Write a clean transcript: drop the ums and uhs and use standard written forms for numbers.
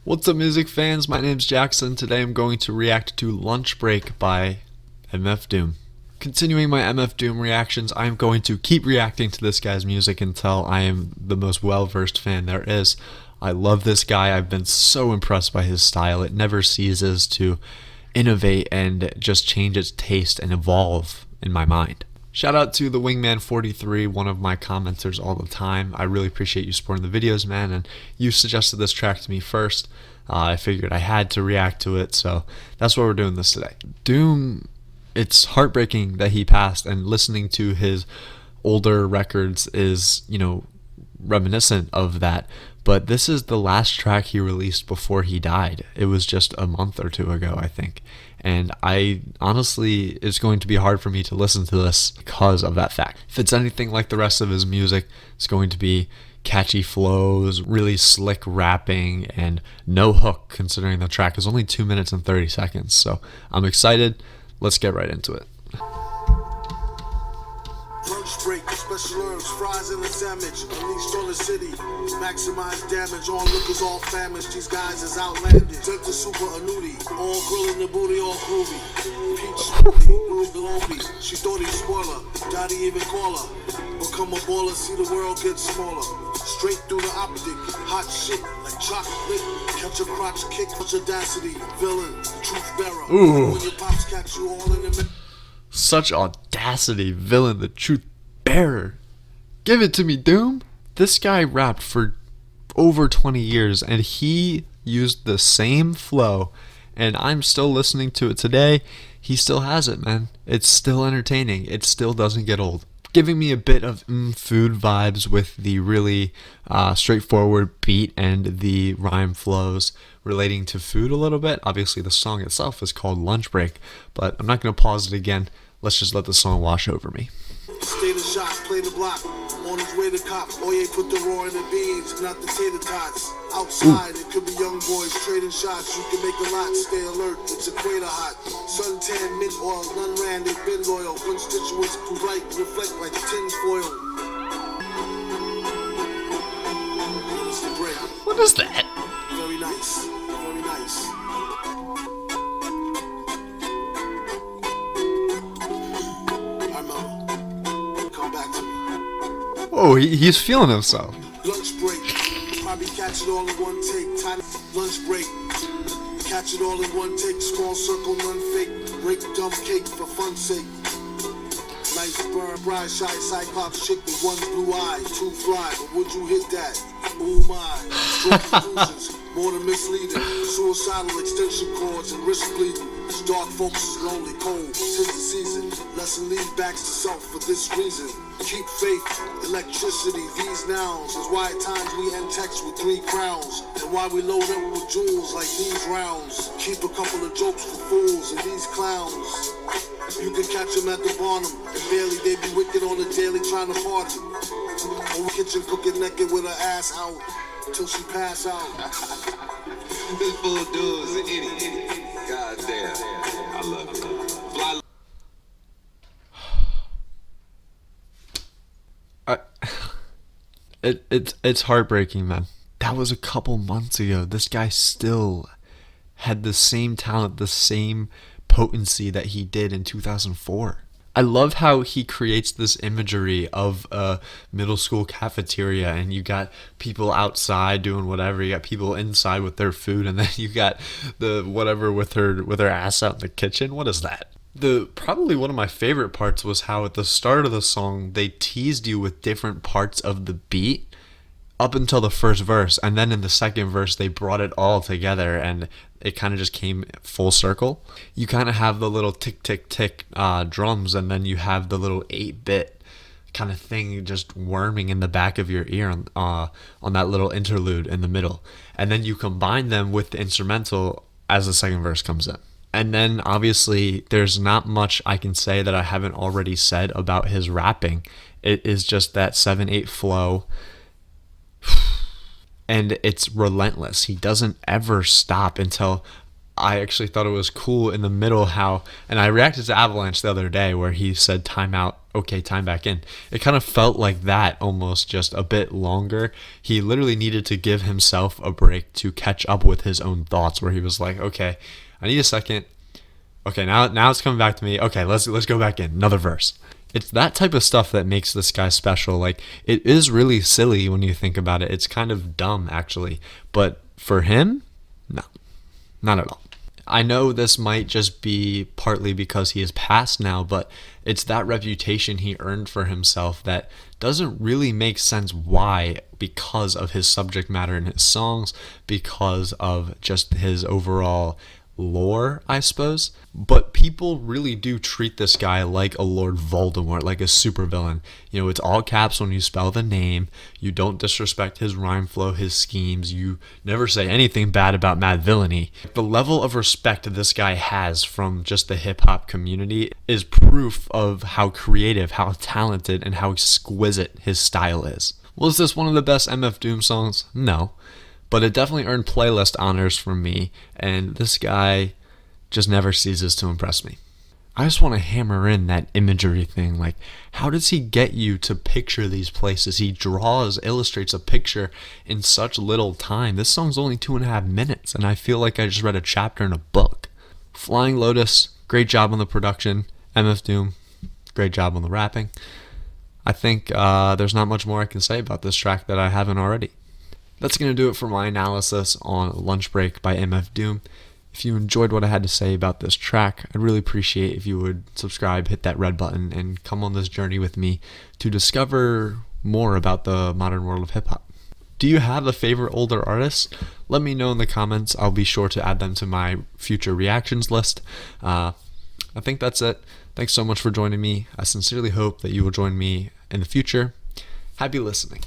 What's up, music fans? My name's Jackson. Today I'm going to react to Lunch Break by MF Doom. Continuing my MF Doom reactions, I'm going to keep reacting to this guy's music until I am the most well-versed fan there is. I love this guy. I've been so impressed by his style. It never ceases to innovate and just change its taste and evolve in my mind. Shout out to the Wingman43, one of my commenters all the time. I really appreciate you supporting the videos, man, and you suggested this track to me first. I figured I had to react to it, so that's why we're doing this today. Doom, it's heartbreaking that he passed, and listening to his older records is, reminiscent of that. But this is the last track he released before he died. It was just a month or two ago, I think. And I honestly, it's going to be hard for me to listen to this because of that fact. If it's anything like the rest of his music, it's going to be catchy flows, really slick rapping, and no hook, considering the track is only 2 minutes and 30 seconds. So I'm excited. Let's get right into it. Lunch break, special herbs, fries, and a sandwich. Unleashed on the city, maximize damage. On lookers all famished. These guys is outlandish. Delta super a nudie, all grilling the booty, all groovy. Peach smoothie, Ruby Lumpy. She thought he'd spoil her. Daddy even call her. Become a baller, see the world get smaller. Straight through the optic, hot shit like chocolate. Catch a crotch kick, much audacity. Villain, truth bearer. Ooh. When your pops catch you all in the middle. Such audacity, villain, the truth bearer. Give it to me, Doom. This guy rapped for over 20 years and he used the same flow, and I'm still listening to it today. He still has it, man. It's still entertaining. It still doesn't get old. Giving me a bit of food vibes with the really straightforward beat and the rhyme flows relating to food a little bit. Obviously, the song itself is called Lunch Break, but I'm not going to pause it again. Let's just let the song wash over me. Stay the shot, play the block. On his way to cop. Oye put the raw in the beans, not the tater tots. Outside, it could be young boys trading shots. You can make a lot, stay alert. It's equator hot. Suntan, mint oil, none ran, they've been loyal. Constituents who write reflect like tin foil. It's the break. What is that? Very nice. Very nice. Oh, he's feeling himself. Lunch break, probably catch it all in one take. Tiny lunch break, catch it all in one take. Small circle, none fake. Break dumb cake for fun's sake. Nice burn, bright shy, cyclops chick with one blue eye, two fly. But would you hit that? Oh my. Strong conclusions, more than misleading. Suicidal extension cords and risk bleeding. This dark focus is lonely, cold, 'tis the season. Lesson lead backs to self for this reason. Keep faith, electricity, these nouns is why at times we end text with 3 crowns, and why we load up with jewels like these rounds. Keep a couple of jokes for fools and these clowns. You can catch them at the bottom, and barely they be wicked on the daily trying to party. On the kitchen cooking naked with her ass out till she pass out. This fool dude is an idiot. God damn, I love it. Fly. It's heartbreaking, man. That was a couple months ago. This guy still had the same talent, the same potency that he did in 2004. I love how he creates this imagery of a middle school cafeteria, and you got people outside doing whatever, you got people inside with their food, and then you got the whatever with her ass out in the kitchen. What is that? Probably one of my favorite parts was how at the start of the song they teased you with different parts of the beat up until the first verse, and then in the second verse they brought it all together and it kind of just came full circle. You kind of have the little tick tick tick drums, and then you have the little 8-bit kind of thing just worming in the back of your ear on that little interlude in the middle, and then you combine them with the instrumental as the second verse comes in. And then obviously there's not much I can say that I haven't already said about his rapping. It is just that 7/8 flow, and it's relentless. He doesn't ever stop until I actually thought it was cool in the middle how, and I reacted to Avalanche the other day where he said time out, okay, time back in. It kind of felt like that, almost just a bit longer. He literally needed to give himself a break to catch up with his own thoughts, where he was like, okay, I need a second. Okay, now it's coming back to me. Okay, let's go back in, another verse. It's that type of stuff that makes this guy special. Like, it is really silly when you think about it. It's kind of dumb, actually. But for him, no, not at all. I know this might just be partly because he is past now, but it's that reputation he earned for himself that doesn't really make sense why, because of his subject matter in his songs, because of just his overall lore, I suppose. But people really do treat this guy like a Lord Voldemort, like a supervillain. You know, it's all caps when you spell the name. You don't disrespect his rhyme flow, his schemes. You never say anything bad about Madvillainy. The level of respect this guy has from just the hip-hop community is proof of how creative, how talented, and how exquisite his style is. Was this one of the best MF Doom songs? No. But it definitely earned playlist honors from me, and this guy just never ceases to impress me. I just want to hammer in that imagery thing. Like, how does he get you to picture these places? He illustrates a picture in such little time. This song's only 2.5 minutes, and I feel like I just read a chapter in a book. Flying Lotus, great job on the production. MF Doom, great job on the rapping. I think there's not much more I can say about this track that I haven't already. That's going to do it for my analysis on Lunch Break by MF Doom. If you enjoyed what I had to say about this track, I'd really appreciate if you would subscribe, hit that red button, and come on this journey with me to discover more about the modern world of hip-hop. Do you have a favorite older artist? Let me know in the comments. I'll be sure to add them to my future reactions list. I think that's it. Thanks so much for joining me. I sincerely hope that you will join me in the future. Happy listening.